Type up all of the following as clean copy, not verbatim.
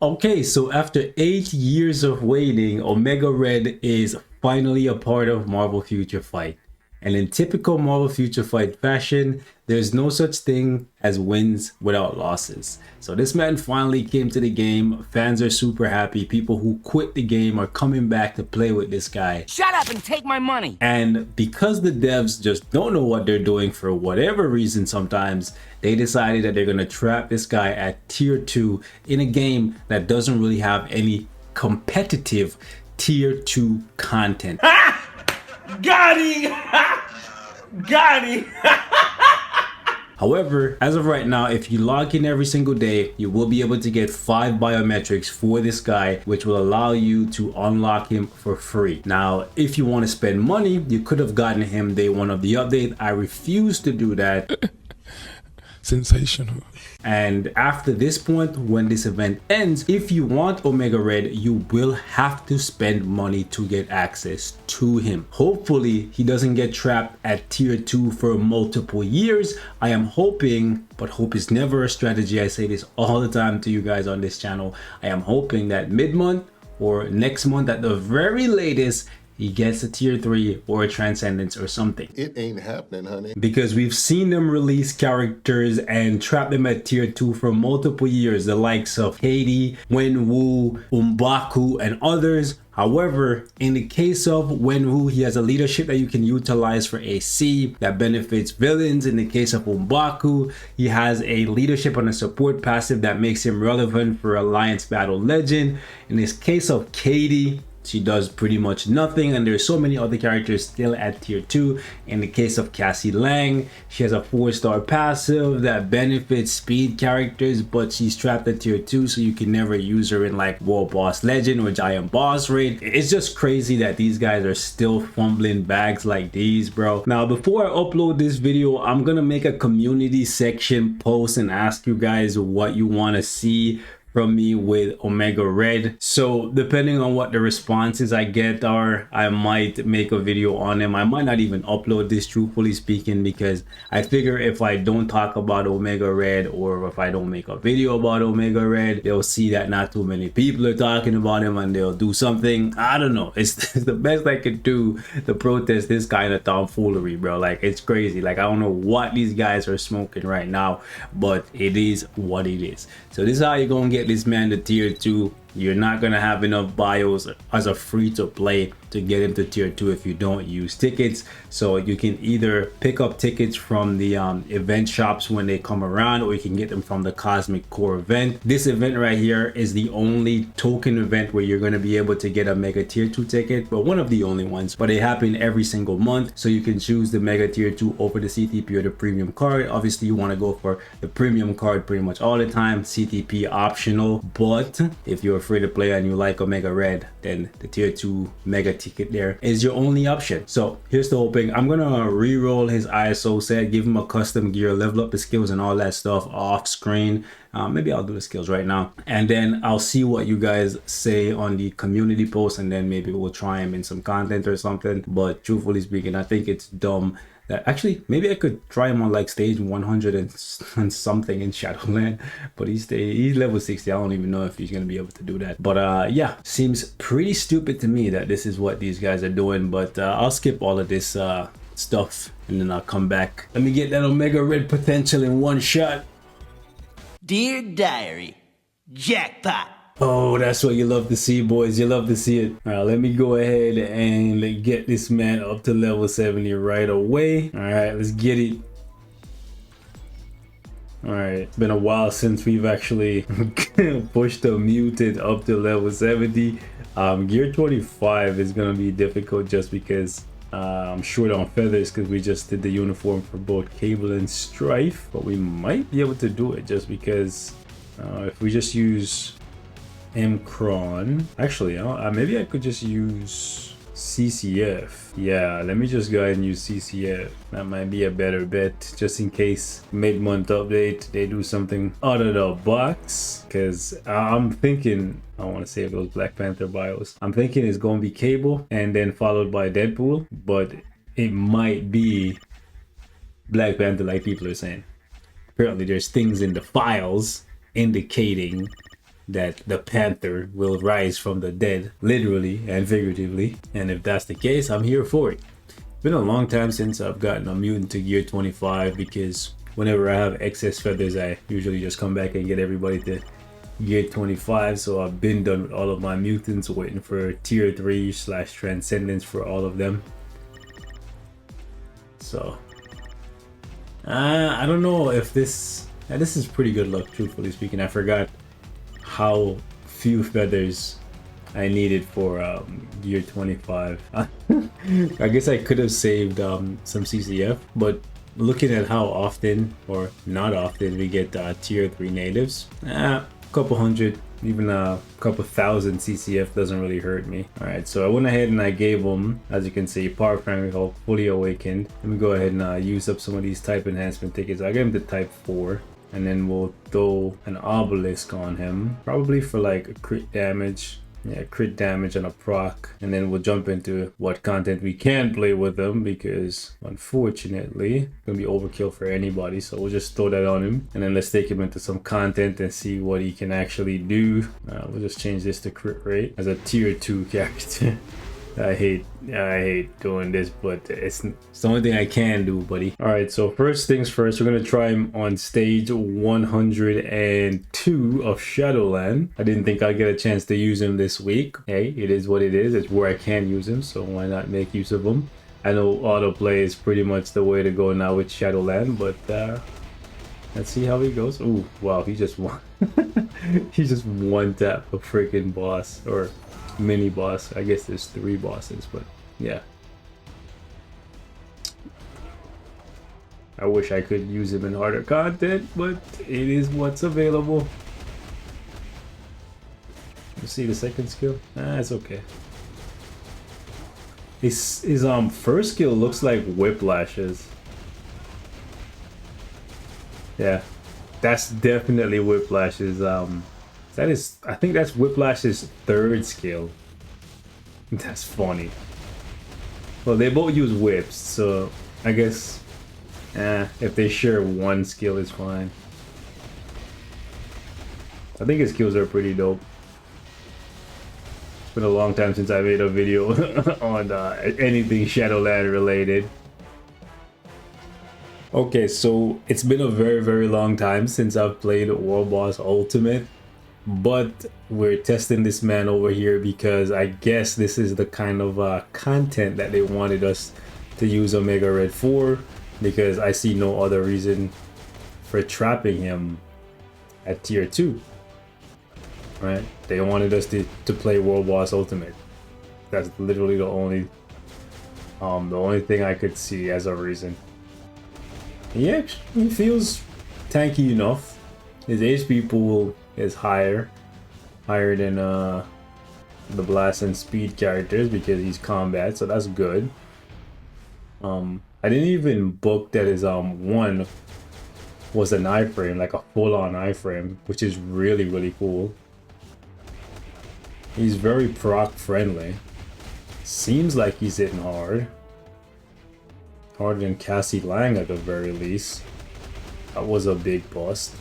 Okay, so after 8 years of waiting, Omega Red is finally a part of Marvel Future Fight. And in typical Marvel Future Fight fashion, there's no such thing as wins without losses. So this man finally came to the game. Fans are super happy. People who quit the game are coming back to play with this guy. Shut up and take my money! And because the devs just don't know what they're doing for whatever reason sometimes, they decided that they're going to trap this guy at tier 2 in a game that doesn't really have any competitive tier 2 content. Got him! Got him! However, as of right now, if you log in every single day, you will be able to get 5 biometrics for this guy, which will allow you to unlock him for free. Now, if you want to spend money, you could have gotten him day 1 of the update. I refuse to do that. Sensational. And after this point, when this event ends, if you want Omega Red, you will have to spend money to get access to him. Hopefully he doesn't get trapped at tier 2 for multiple years. I am hoping, but hope is never a strategy. I say this all the time to you guys on this channel. I am hoping that mid-month or next month at the very latest, he gets a tier 3 or a transcendence or something. It ain't happening, honey. Because we've seen them release characters and trap them at tier 2 for multiple years, the likes of Katie, Wenwu, M'Baku, and others. However, in the case of Wenwu, he has a leadership that you can utilize for AC that benefits villains. In the case of M'Baku, he has a leadership and a support passive that makes him relevant for Alliance Battle Legend. In this case of Katie, she does pretty much nothing, and there's so many other characters still at tier 2. In the case of Cassie Lang, she has a 4-star passive that benefits speed characters, but she's trapped at tier 2, so you can never use her in like World Boss Legend or Giant Boss Raid. It's just crazy that these guys are still fumbling bags like these, bro. Now, before I upload this video, I'm gonna make a community section post and ask you guys what you want to see from me with Omega Red. So depending on what the responses I get are, I might make a video on him. I might not even upload this, truthfully speaking, because I figure if I don't talk about Omega Red, or if I don't make a video about Omega Red, they'll see that not too many people are talking about him and they'll do something. I don't know. It's the best I could do to protest this kind of tomfoolery, bro. Like, it's crazy. Like, I don't know what these guys are smoking right now, but it is what it is. So this is how you're gonna get this man to tier 2. You're not gonna have enough bios as a free to play to get him to tier 2 if you don't use tickets. So you can either pick up tickets from the event shops when they come around, or you can get them from the Cosmic Core event. This event right here is the only token event where you're going to be able to get a mega tier 2 ticket, but one of the only ones. But they happen every single month, so you can choose the mega tier 2 over the CTP or the premium card. Obviously you want to go for the premium card pretty much all the time. CTP optional, but if you're free to play and you like Omega Red, then the tier 2 mega ticket there is your only option. So here's the whole thing. I'm gonna re-roll his ISO set, give him a custom gear, level up the skills and all that stuff off screen. Maybe I'll do the skills right now, and then I'll see what you guys say on the community post, and then maybe we'll try him in some content or something. But truthfully speaking, I think it's dumb that actually maybe I could try him on like stage 100 and something in Shadowland, but he's level 60. I don't even know if he's gonna be able to do that. But yeah, seems pretty stupid to me that this is what these guys are doing. But I'll skip all of this stuff and then I'll come back. Let me get that Omega Red potential in one shot. Dear Diary, jackpot. Oh, that's what you love to see, boys. You love to see it. All right, let me go ahead and get this man up to level 70 right away. All right, let's get it. All right, it's been a while since we've actually pushed a mutant up to level 70. Gear 25 is gonna be difficult just because I'm short on feathers, because we just did the uniform for both Cable and Strife, but we might be able to do it just because if we just use Mcron, actually maybe I could just use CCF. Yeah, let me just go ahead and use CCF. That might be a better bet, just in case mid-month update they do something out of the box, because I'm thinking I want to save those Black Panther bios. I'm thinking it's going to be Cable and then followed by Deadpool, but it might be Black Panther like people are saying. Apparently there's things in the files indicating that the Panther will rise from the dead, literally and figuratively. And if that's the case, I'm here for it. It's been a long time since I've gotten a mutant to gear 25 because whenever I have excess feathers, I usually just come back and get everybody to gear 25. So I've been done with all of my mutants, waiting for tier 3 / transcendence for all of them. So I don't know if this is pretty good luck, truthfully speaking. I forgot how few feathers I needed for gear 25. I guess I could have saved some CCF, but looking at how often or not often we get tier 3 natives, a couple hundred, even a couple thousand CCF doesn't really hurt me. Alright, so I went ahead and I gave them, as you can see, Power Primary Hulk fully awakened. Let me go ahead and use up some of these type enhancement tickets. I gave him the type 4, and then we'll throw an obelisk on him, probably for like a crit damage. Yeah, crit damage and a proc, and then we'll jump into what content we can play with them, because unfortunately it's gonna be overkill for anybody. So we'll just throw that on him, and then let's take him into some content and see what he can actually do. We'll just change this to crit rate as a tier 2 character. I hate doing this, but it's the only thing I can do, buddy. All right, so first things first, we're gonna try him on stage 102 of Shadowland. I didn't think I'd get a chance to use him this week. Hey, it is what it is. It's where I can use him, so why not make use of him? I know autoplay is pretty much the way to go now with Shadowland, but let's see how he goes. Ooh, wow, he just won. He just one tap a freaking boss, or mini boss. I guess there's 3 bosses, but yeah. I wish I could use him in harder content, but it is what's available. You see the second skill? It's okay. His first skill looks like whiplashes. Yeah, that's definitely whiplashes. That is, I think that's Whiplash's 3rd skill. That's funny. Well, they both use whips, so I guess if they share one skill is fine. I think his skills are pretty dope. It's been a long time since I made a video on anything Shadowland related. Okay, so it's been a very long time since I've played World Boss Ultimate. But we're testing this man over here because I guess this is the kind of content that they wanted us to use Omega Red for, because I see no other reason for trapping him at tier 2. Right? They wanted us to play World Boss Ultimate. That's literally the only thing I could see as a reason. Yeah, he feels tanky enough. His HP pool is higher than the blast and speed characters because he's combat, so that's good. I didn't even book that his one was an iframe, like a full-on iframe, which is really cool. He's very proc friendly. Seems like he's hitting harder than Cassie Lang at the very least. That was a big bust.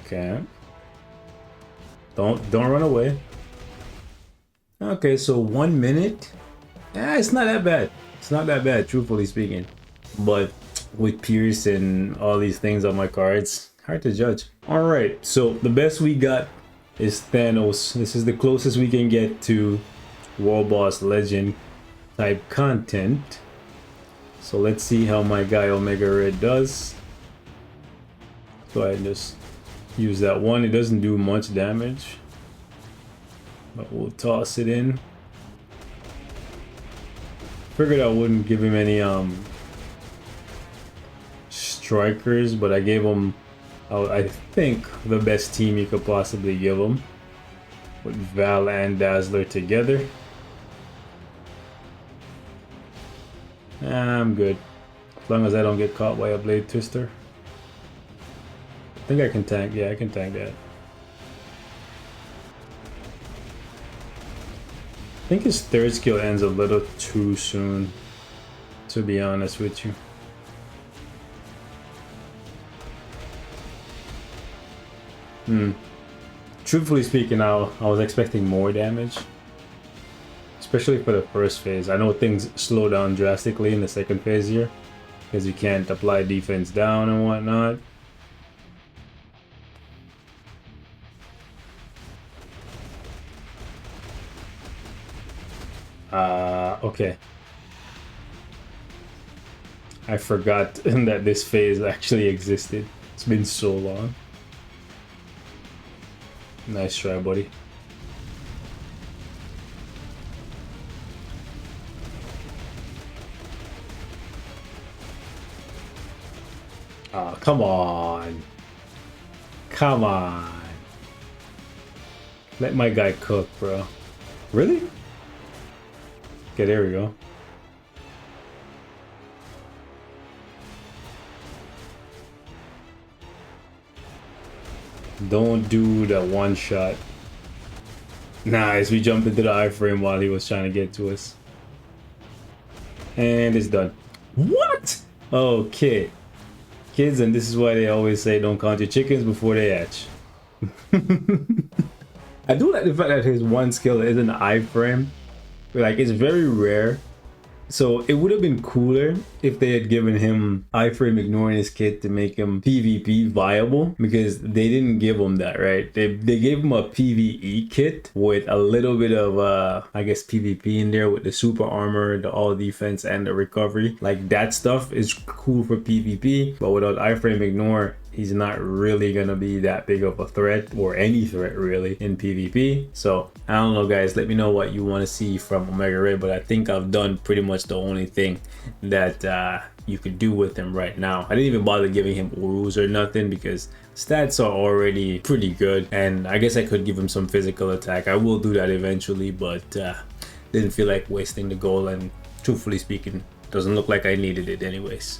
Okay. Don't run away. Okay, so 1 minute. It's not that bad. It's not that bad, truthfully speaking. But with Pierce and all these things on my cards, hard to judge. Alright, so the best we got is Thanos. This is the closest we can get to World Boss Legend type content. So let's see how my guy Omega Red does. Go ahead and just use that one. It doesn't do much damage, but we'll toss it in. Figured I wouldn't give him any strikers, but I gave him I think the best team you could possibly give him, with Val and Dazzler together. I'm good as long as I don't get caught by a Blade Twister. I think I can tank. Yeah, I can tank that. I think his 3rd skill ends a little too soon, to be honest with you. Truthfully speaking, I was expecting more damage, especially for the first phase. I know things slow down drastically in the second phase here because you can't apply defense down and whatnot. Okay. I forgot that this phase actually existed. It's been so long. Nice try, buddy. Oh, come on. Come on. Let my guy cook, bro. Really? Okay, there we go. Don't do the one shot. Nice, we jumped into the iframe while he was trying to get to us. And it's done. What? Okay. Kids, and this is why they always say don't count your chickens before they hatch. I do like the fact that his one skill is an iframe. Like, it's very rare. So it would have been cooler if they had given him iframe ignoring his kit to make him PvP viable, because they didn't give him that, right? They gave him a PvE kit with a little bit of I guess PvP in there with the super armor, the all defense, and the recovery. Like, that stuff is cool for PvP, but without iframe ignore, he's not really gonna be that big of a threat, or any threat really, in PvP. So I don't know, guys, let me know what you want to see from Omega Red, but I think I've done pretty much the only thing that you could do with him right now. I didn't even bother giving him Urus or nothing because stats are already pretty good, and I guess I could give him some physical attack. I will do that eventually, but didn't feel like wasting the gold, and truthfully speaking, doesn't look like I needed it anyways.